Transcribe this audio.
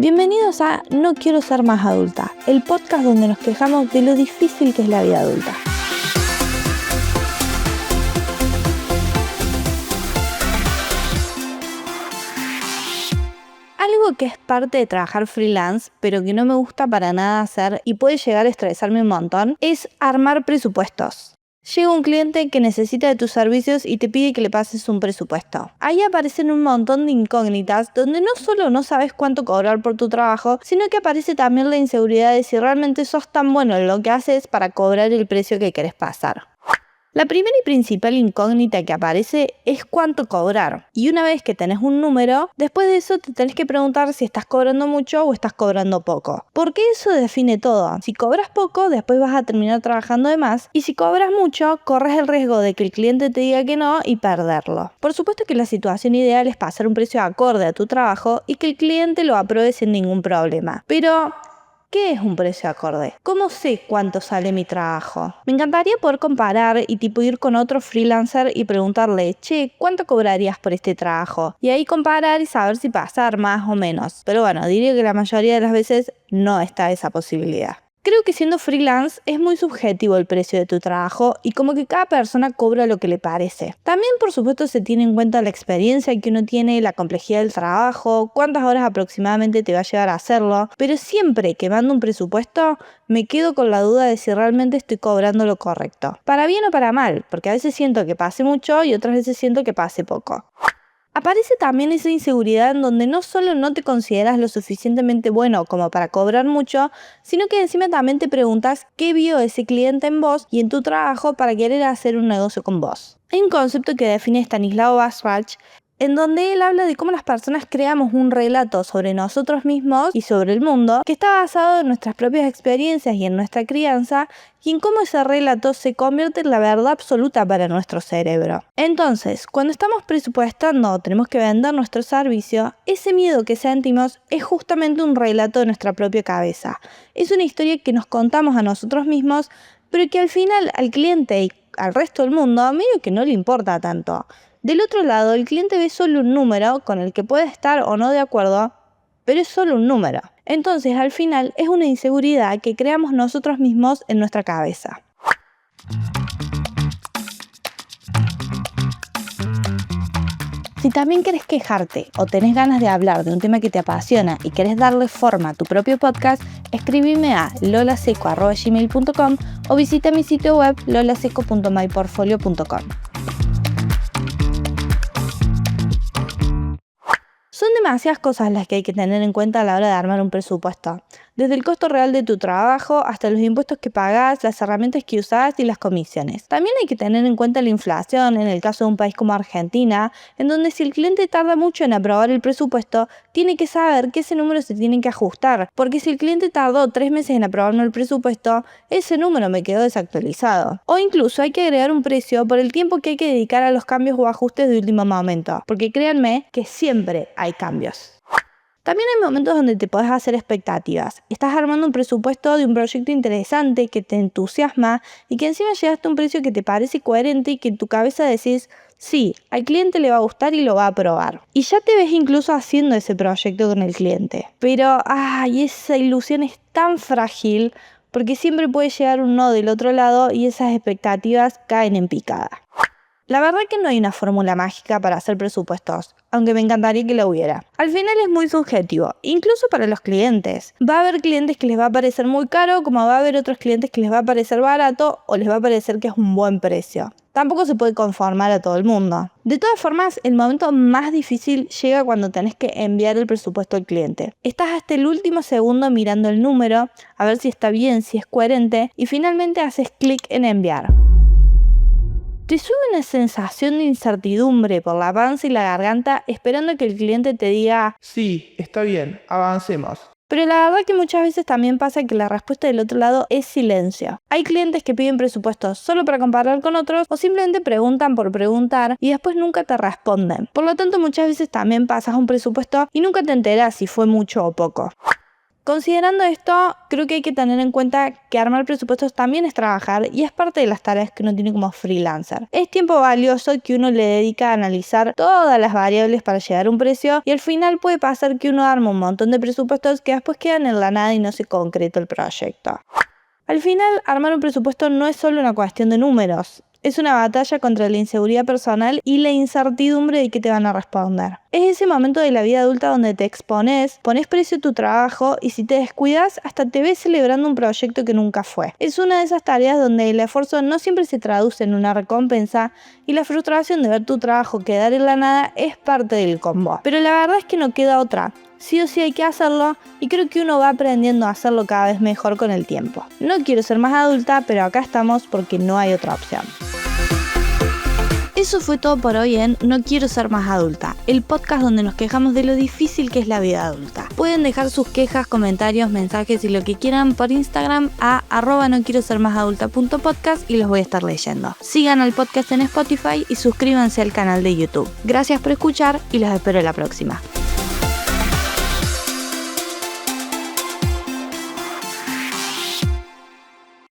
Bienvenidos a No Quiero Ser Más Adulta, el podcast donde nos quejamos de lo difícil que es la vida adulta. Algo que es parte de trabajar freelance, pero que no me gusta para nada hacer y puede llegar a estresarme un montón, es armar presupuestos. Llega un cliente que necesita de tus servicios y te pide que le pases un presupuesto. Ahí aparecen un montón de incógnitas donde no solo no sabes cuánto cobrar por tu trabajo, sino que aparece también la inseguridad de si realmente sos tan bueno en lo que haces para cobrar el precio que querés pasar. La primera y principal incógnita que aparece es cuánto cobrar. Y una vez que tenés un número, después de eso te tenés que preguntar si estás cobrando mucho o estás cobrando poco. Porque eso define todo. Si cobras poco, después vas a terminar trabajando de más. Y si cobras mucho, corres el riesgo de que el cliente te diga que no y perderlo. Por supuesto que la situación ideal es pasar un precio acorde a tu trabajo y que el cliente lo apruebe sin ningún problema. Pero ¿qué es un precio acorde? ¿Cómo sé cuánto sale mi trabajo? Me encantaría poder comparar y ir con otro freelancer y preguntarle, che, ¿cuánto cobrarías por este trabajo? Y ahí comparar y saber si pasar más o menos. Pero bueno, diría que la mayoría de las veces no está esa posibilidad. Creo que siendo freelance es muy subjetivo el precio de tu trabajo y como que cada persona cobra lo que le parece. También por supuesto se tiene en cuenta la experiencia que uno tiene, la complejidad del trabajo, cuántas horas aproximadamente te va a llevar a hacerlo, pero siempre que mando un presupuesto me quedo con la duda de si realmente estoy cobrando lo correcto. Para bien o para mal, porque a veces siento que pase mucho y otras veces siento que pase poco. Aparece también esa inseguridad en donde no solo no te consideras lo suficientemente bueno como para cobrar mucho, sino que encima también te preguntas qué vio ese cliente en vos y en tu trabajo para querer hacer un negocio con vos. Hay un concepto que define Stanislav Basrach, en donde él habla de cómo las personas creamos un relato sobre nosotros mismos y sobre el mundo que está basado en nuestras propias experiencias y en nuestra crianza y en cómo ese relato se convierte en la verdad absoluta para nuestro cerebro. Entonces, cuando estamos presupuestando o tenemos que vender nuestro servicio, ese miedo que sentimos es justamente un relato de nuestra propia cabeza. Es una historia que nos contamos a nosotros mismos, pero que al final al cliente y al resto del mundo medio que no le importa tanto. Del otro lado, el cliente ve solo un número con el que puede estar o no de acuerdo, pero es solo un número. Entonces, al final, es una inseguridad que creamos nosotros mismos en nuestra cabeza. Si también querés quejarte o tenés ganas de hablar de un tema que te apasiona y querés darle forma a tu propio podcast, escribime a lolaseco@gmail.com o visita mi sitio web lolaseco.myportfolio.com. Son demasiadas cosas las que hay que tener en cuenta a la hora de armar un presupuesto. Desde el costo real de tu trabajo hasta los impuestos que pagás, las herramientas que usás y las comisiones. También hay que tener en cuenta la inflación en el caso de un país como Argentina, en donde si el cliente tarda mucho en aprobar el presupuesto, tiene que saber que ese número se tiene que ajustar, porque si el cliente tardó 3 meses en aprobarme el presupuesto, ese número me quedó desactualizado. O incluso hay que agregar un precio por el tiempo que hay que dedicar a los cambios o ajustes de último momento, porque créanme que siempre hay cambios. También hay momentos donde te podés hacer expectativas. Estás armando un presupuesto de un proyecto interesante que te entusiasma y que encima llegaste a un precio que te parece coherente y que en tu cabeza decís, sí, al cliente le va a gustar y lo va a aprobar. Y ya te ves incluso haciendo ese proyecto con el cliente. Pero, esa ilusión es tan frágil porque siempre puede llegar un no del otro lado y esas expectativas caen en picada. La verdad que no hay una fórmula mágica para hacer presupuestos, aunque me encantaría que la hubiera. Al final es muy subjetivo, incluso para los clientes. Va a haber clientes que les va a parecer muy caro, como va a haber otros clientes que les va a parecer barato o les va a parecer que es un buen precio. Tampoco se puede conformar a todo el mundo. De todas formas, el momento más difícil llega cuando tenés que enviar el presupuesto al cliente. Estás hasta el último segundo mirando el número, a ver si está bien, si es coherente, y finalmente haces clic en enviar. Te sube una sensación de incertidumbre por la panza y la garganta esperando que el cliente te diga sí, está bien, avancemos. Pero la verdad que muchas veces también pasa que la respuesta del otro lado es silencio. Hay clientes que piden presupuestos solo para comparar con otros o simplemente preguntan por preguntar y después nunca te responden. Por lo tanto, muchas veces también pasas un presupuesto y nunca te enteras si fue mucho o poco. Considerando esto, creo que hay que tener en cuenta que armar presupuestos también es trabajar y es parte de las tareas que uno tiene como freelancer. Es tiempo valioso que uno le dedica a analizar todas las variables para llegar a un precio y al final puede pasar que uno arma un montón de presupuestos que después quedan en la nada y no se concreta el proyecto. Al final, armar un presupuesto no es solo una cuestión de números. Es una batalla contra la inseguridad personal y la incertidumbre de qué te van a responder. Es ese momento de la vida adulta donde te expones, pones precio a tu trabajo y si te descuidas hasta te ves celebrando un proyecto que nunca fue. Es una de esas tareas donde el esfuerzo no siempre se traduce en una recompensa y la frustración de ver tu trabajo quedar en la nada es parte del combo. Pero la verdad es que no queda otra. Sí o sí hay que hacerlo y creo que uno va aprendiendo a hacerlo cada vez mejor con el tiempo. No quiero ser más adulta, pero acá estamos porque no hay otra opción. Eso fue todo por hoy en No Quiero Ser Más Adulta, el podcast donde nos quejamos de lo difícil que es la vida adulta. Pueden dejar sus quejas, comentarios, mensajes y lo que quieran por Instagram a @noquierosermasadulta.podcast y los voy a estar leyendo. Sigan al podcast en Spotify y suscríbanse al canal de YouTube. Gracias por escuchar y los espero la próxima.